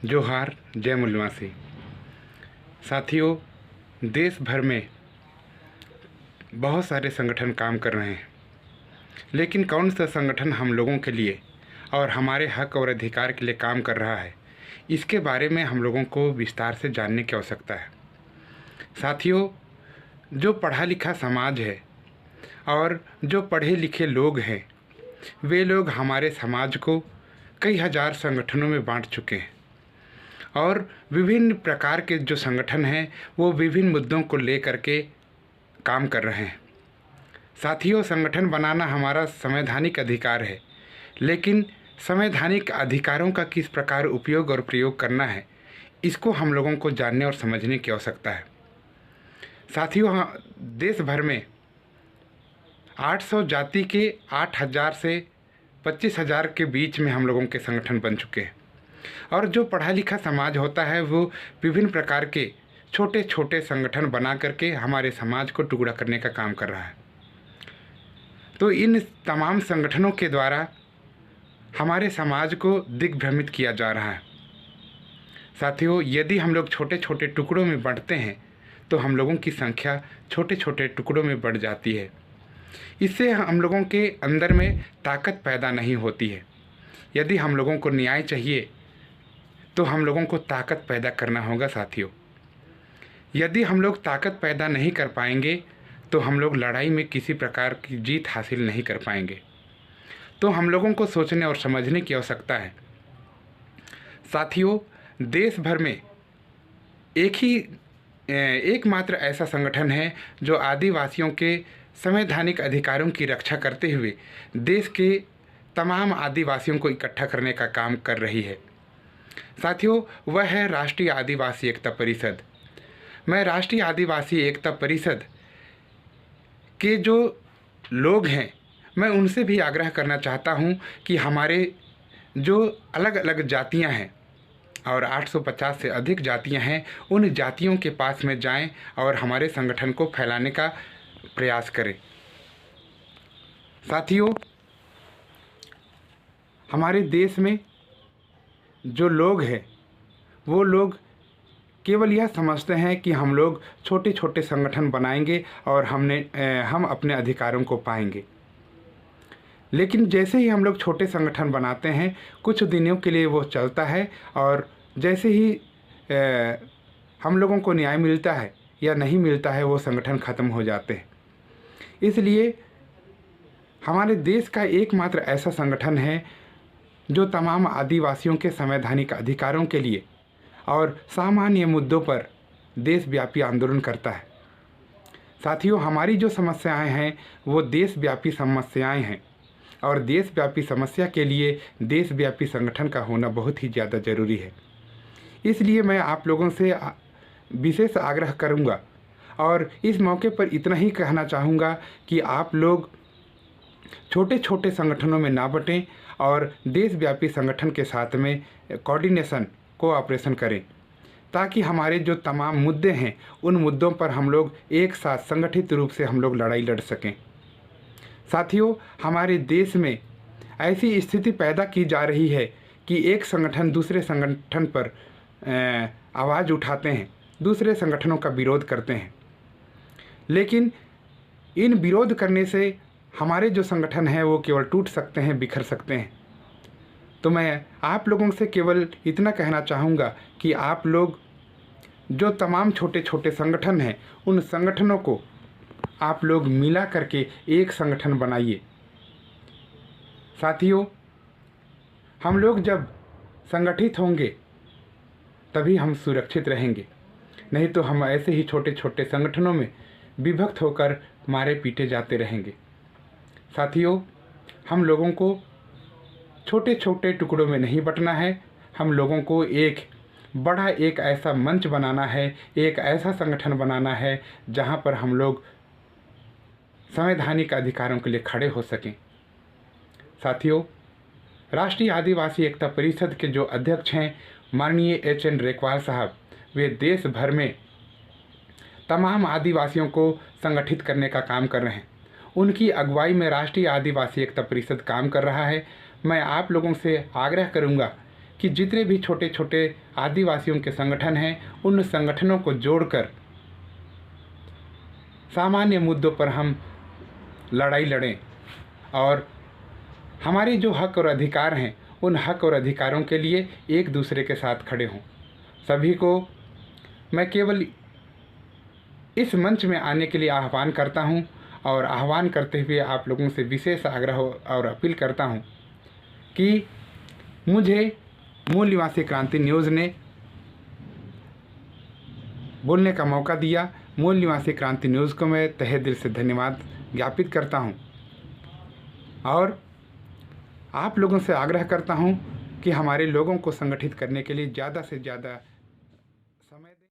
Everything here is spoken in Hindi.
जोहार, जय मूलवासी। साथियों, देश भर में बहुत सारे संगठन काम कर रहे हैं, लेकिन कौन सा संगठन हम लोगों के लिए और हमारे हक और अधिकार के लिए काम कर रहा है, इसके बारे में हम लोगों को विस्तार से जानने की आवश्यकता है। साथियों, जो पढ़ा लिखा समाज है और जो पढ़े लिखे लोग हैं, वे लोग हमारे समाज को कई हज़ार संगठनों में बांट चुके हैं और विभिन्न प्रकार के जो संगठन हैं वो विभिन्न मुद्दों को लेकर के काम कर रहे हैं। साथियों, संगठन बनाना हमारा संवैधानिक अधिकार है, लेकिन संवैधानिक अधिकारों का किस प्रकार उपयोग और प्रयोग करना है, इसको हम लोगों को जानने और समझने की आवश्यकता है। साथियों, देश भर में 800 जाति के 8,000 से 25,000 के बीच में हम लोगों के संगठन बन चुके हैं और जो पढ़ा लिखा समाज होता है वो विभिन्न प्रकार के छोटे छोटे संगठन बना करके हमारे समाज को टुकड़ा करने का काम कर रहा है। तो इन तमाम संगठनों के द्वारा हमारे समाज को दिग्भ्रमित किया जा रहा है। साथियों, यदि हम लोग छोटे छोटे टुकड़ों में बांटते हैं तो हम लोगों की संख्या छोटे छोटे टुकड़ों में बढ़ जाती है। इससे हम लोगों के अंदर में ताकत पैदा नहीं होती है। यदि हम लोगों को न्याय चाहिए तो हम लोगों को ताकत पैदा करना होगा। साथियों, यदि हम लोग ताकत पैदा नहीं कर पाएंगे तो हम लोग लड़ाई में किसी प्रकार की जीत हासिल नहीं कर पाएंगे। तो हम लोगों को सोचने और समझने की आवश्यकता है। साथियों, देश भर में एकमात्र ऐसा संगठन है जो आदिवासियों के संवैधानिक अधिकारों की रक्षा करते हुए देश के तमाम आदिवासियों को इकट्ठा करने का काम कर रही है। साथियों, वह है राष्ट्रीय आदिवासी एकता परिषद। मैं राष्ट्रीय आदिवासी एकता परिषद के जो लोग हैं, मैं उनसे भी आग्रह करना चाहता हूं कि हमारे जो अलग अलग जातियां हैं और 850 से अधिक जातियां हैं, उन जातियों के पास में जाएं और हमारे संगठन को फैलाने का प्रयास करें। साथियों, हमारे देश में जो लोग हैं वो लोग केवल यह समझते हैं कि हम लोग छोटे छोटे संगठन बनाएंगे और हम अपने अधिकारों को पाएंगे। लेकिन जैसे ही हम लोग छोटे संगठन बनाते हैं, कुछ दिनों के लिए वो चलता है और जैसे ही हम लोगों को न्याय मिलता है या नहीं मिलता है, वो संगठन ख़त्म हो जाते हैं। इसलिए हमारे देश का एकमात्र ऐसा संगठन है जो तमाम आदिवासियों के संवैधानिक अधिकारों के लिए और सामान्य मुद्दों पर देशव्यापी आंदोलन करता है। साथियों, हमारी जो समस्याएं हैं वो देशव्यापी समस्याएं हैं और देशव्यापी समस्या के लिए देशव्यापी संगठन का होना बहुत ही ज़्यादा ज़रूरी है। इसलिए मैं आप लोगों से विशेष आग्रह करूंगा और इस मौके पर इतना ही कहना चाहूँगा कि आप लोग छोटे छोटे संगठनों में ना बटें और देशव्यापी संगठन के साथ में कोऑर्डिनेशन कोऑपरेशन करें, ताकि हमारे जो तमाम मुद्दे हैं उन मुद्दों पर हम लोग एक साथ संगठित रूप से हम लोग लड़ाई लड़ सकें। साथियों, हमारे देश में ऐसी स्थिति पैदा की जा रही है कि एक संगठन दूसरे संगठन पर आवाज़ उठाते हैं, दूसरे संगठनों का विरोध करते हैं, लेकिन इन विरोध करने से हमारे जो संगठन हैं वो केवल टूट सकते हैं, बिखर सकते हैं। तो मैं आप लोगों से केवल इतना कहना चाहूँगा कि आप लोग जो तमाम छोटे छोटे संगठन हैं उन संगठनों को आप लोग मिला करके एक संगठन बनाइए। साथियों, हम लोग जब संगठित होंगे तभी हम सुरक्षित रहेंगे, नहीं तो हम ऐसे ही छोटे छोटे संगठनों में विभक्त होकर मारे पीटे जाते रहेंगे। साथियों, हम लोगों को छोटे छोटे टुकड़ों में नहीं बंटना है। हम लोगों को एक ऐसा मंच बनाना है, एक ऐसा संगठन बनाना है जहां पर हम लोग संवैधानिक अधिकारों के लिए खड़े हो सकें। साथियों, राष्ट्रीय आदिवासी एकता परिषद के जो अध्यक्ष हैं माननीय HN रेकवाल साहब, वे देश भर में तमाम आदिवासियों को संगठित करने का काम कर रहे हैं। उनकी अगुवाई में राष्ट्रीय आदिवासी एकता परिषद काम कर रहा है। मैं आप लोगों से आग्रह करूंगा कि जितने भी छोटे छोटे आदिवासियों के संगठन हैं, उन संगठनों को जोड़कर सामान्य मुद्दों पर हम लड़ाई लड़ें और हमारे जो हक और अधिकार हैं, उन हक और अधिकारों के लिए एक दूसरे के साथ खड़े हों। सभी को मैं केवल इस मंच में आने के लिए आह्वान करता हूं और आह्वान करते हुए आप लोगों से विशेष आग्रह और अपील करता हूं कि मुझे मूल निवासी क्रांति न्यूज़ ने बोलने का मौका दिया। मूल निवासी क्रांति न्यूज़ को मैं तहे दिल से धन्यवाद ज्ञापित करता हूं और आप लोगों से आग्रह करता हूं कि हमारे लोगों को संगठित करने के लिए ज़्यादा से ज़्यादा समय दें।